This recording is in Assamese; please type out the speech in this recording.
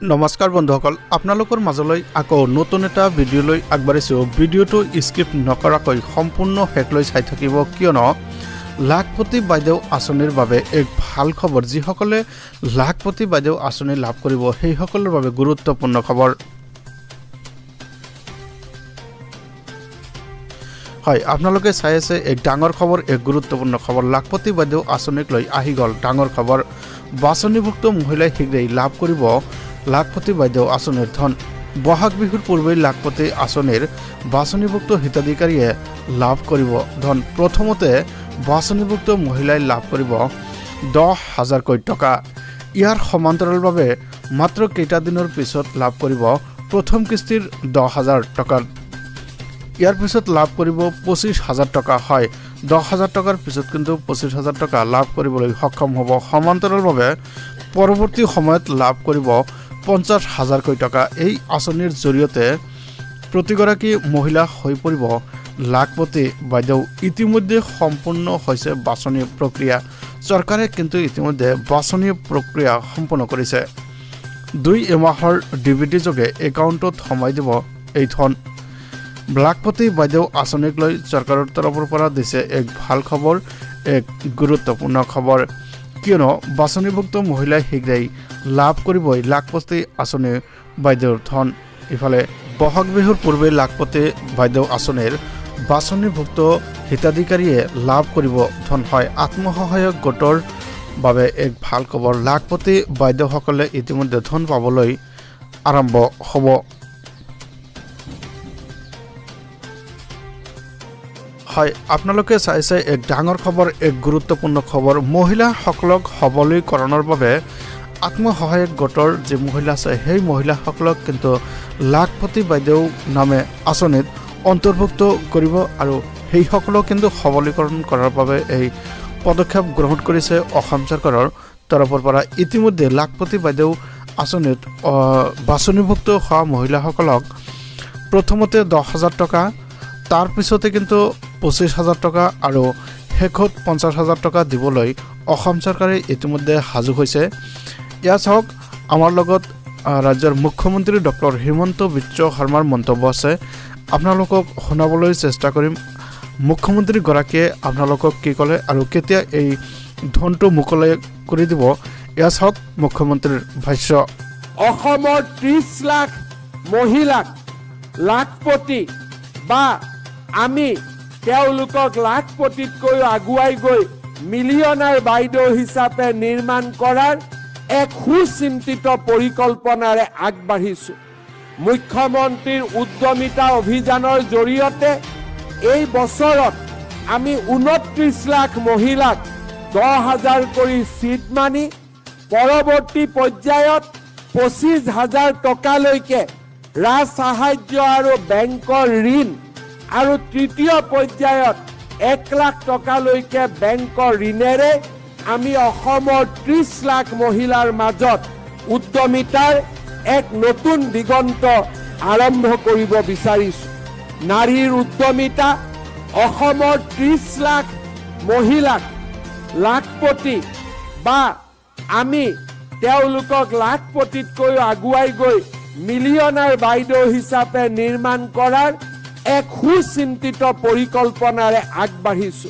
নমস্কাৰ বন্ধুসকল আপোনালোকৰ মাজলৈ আকৌ নতুন এটা ভিডিঅ'লৈ আগবাঢ়িছোঁ ভিডিঅ'টো স্কিপ নকৰাকৈ সম্পূৰ্ণ শেষলৈ চাই থাকিব কিয়নো লাখপতি বাইদেউ আঁচনিৰ বাবে এক ভাল খবৰ যিসকলে লাখপতি বাইদেউ আঁচনি লাভ কৰিব সেই সকলৰ বাবে গুৰুত্বপূৰ্ণ খবৰ হয় আপোনালোকে চাই আছে এক ডাঙৰ খবৰ এক গুৰুত্বপূৰ্ণ খবৰ লাখপতি বাইদেউ আঁচনিক লৈ আহি গ'ল ডাঙৰ খবৰ বাছনিভুক্ত মহিলাই শীঘ্ৰেই লাভ কৰিব লাখপতি বাইদেউ আঁচনিৰ ধন বহাগ বিহুৰ পূৰ্বে লাখপতি আঁচনিৰ বাছনিভুক্ত হিতাধিকাৰীয়ে লাভ কৰিব ধন প্ৰথমতে বাছনিভুক্ত মহিলাই লাভ কৰিব 10,000 টকা ইয়াৰ সমান্তৰালভাৱে মাত্ৰ কেইটা দিনৰ পিছত লাভ কৰিব প্ৰথম কিস্তিৰ 10,000 টকা ইয়াৰ পিছত লাভ কৰিব 25,000 টকা হয় 10,000 টকাৰ পিছত কিন্তু 25,000 টকা লাভ কৰিবলৈ সক্ষম হ'ব সমান্তৰালভাৱে পৰৱৰ্তী সময়ত লাভ কৰিব 50,000 টকা এই আঁচনিৰ জৰিয়তে প্ৰতিগৰাকী মহিলা হৈ পৰিব লাখপতি বাইদেউ ইতিমধ্যে সম্পূৰ্ণ হৈছে বাছনি প্ৰক্ৰিয়া চৰকাৰে কিন্তু ইতিমধ্যে বাছনি প্ৰক্ৰিয়া সম্পূৰ্ণ কৰিছে 2 মাহৰ ডিবিটি যোগে একাউণ্টত সোমাই দিব এই ধন লাখপতি বাইদেউ আঁচনিক লৈ চৰকাৰৰ তৰফৰ পৰা দিছে এক ভাল খবৰ এক গুৰুত্বপূৰ্ণ খবৰ কিয়নো বাছনিভুক্ত মহিলাই শীঘ্ৰেই লাভ কৰিবই লাখপতি আঁচনি বাইদেউৰ ধন ইফালে বহাগ বিহুৰ পূৰ্বে লাখপতি বাইদেউ আঁচনিৰ বাছনিভুক্ত হিতাধিকাৰীয়ে লাভ কৰিব ধন হয় আত্মসহায়ক গোটৰ বাবে এক ভাল খবৰ লাখপতি বাইদেউসকলে ইতিমধ্যে ধন পাবলৈ আৰম্ভ হ'ব হয় আপোনালোকে চাইছে এক ডাঙৰ খবৰ এক গুৰুত্বপূৰ্ণ খবৰ মহিলাসকলক সবলীকৰণৰ বাবে আত্মসহায়ক গোটৰ যে মহিলা আছে সেই মহিলাসকলক কিন্তু লাখপতি বাইদেউ নামে আঁচনিত অন্তৰ্ভুক্ত কৰিব আৰু সেইসকলক কিন্তু সবলীকৰণ কৰাৰ বাবে এই পদক্ষেপ গ্ৰহণ কৰিছে অসম চৰকাৰৰ তৰফৰ পৰা ইতিমধ্যে লাখপতি বাইদেউ আঁচনিত বাছনিভুক্ত হোৱা মহিলাসকলক প্ৰথমতে 10,000 টকা তাৰ পিছতে কিন্তু 25,000 টকা আৰু শেষত 50,000 টকা দিবলৈ অসম চৰকাৰে ইতিমধ্যে সাজু হৈছে ইয়া চাওক আমাৰ লগত ৰাজ্যৰ মুখ্যমন্ত্ৰী ডক্টৰ হিমন্ত বিশ্ব শৰ্মাৰ মন্তব্য আছে আপোনালোকক শুনাবলৈ চেষ্টা কৰিম মুখ্যমন্ত্ৰী গৰাকীয়ে আপোনালোকক কি ক'লে আৰু কেতিয়া এই ধনটো মুকলি কৰি দিব ইয়া চাওক মুখ্যমন্ত্ৰীৰ ভাষ্য অসমৰ 30 লাখ মহিলাক লাখপতি বা আমি তেওঁলোকক লাখপতিতকৈ আগুৱাই গৈ মিলিয়নাৰ বাইদেউ হিচাপে নিৰ্মাণ কৰাৰ এক সুচিন্তিত পৰিকল্পনাৰে আগবাঢ়িছো মুখ্যমন্ত্ৰীৰ উদ্যমিতা অভিযানৰ জৰিয়তে এই বছৰত আমি 29 লাখ মহিলাক 10,000 কৰি চিট মানি পৰৱৰ্তী পৰ্যায়ত 25,000 টকালৈকে ৰাজ সাহায্য আৰু বেংকৰ ঋণ আৰু তৃতীয় পৰ্যায়ত 1 লাখ টকালৈকে বেংকৰ ঋণেৰে আমি অসমৰ 30 লাখ মহিলাৰ মাজত উদ্যমিতাৰ এক নতুন দিগন্ত আৰম্ভ কৰিব বিচাৰিছো নাৰীৰ উদ্যমিতা অসমৰ 30 লাখ মহিলাক লাখপতি বা আমি তেওঁলোকক লাখপতিতকৈ আগুৱাই গৈ মিলিয়নাৰ বাইদেউ হিচাপে নিৰ্মাণ কৰাৰ এক সুচিন্তিত পৰিকল্পনাৰে আগবাঢ়িছো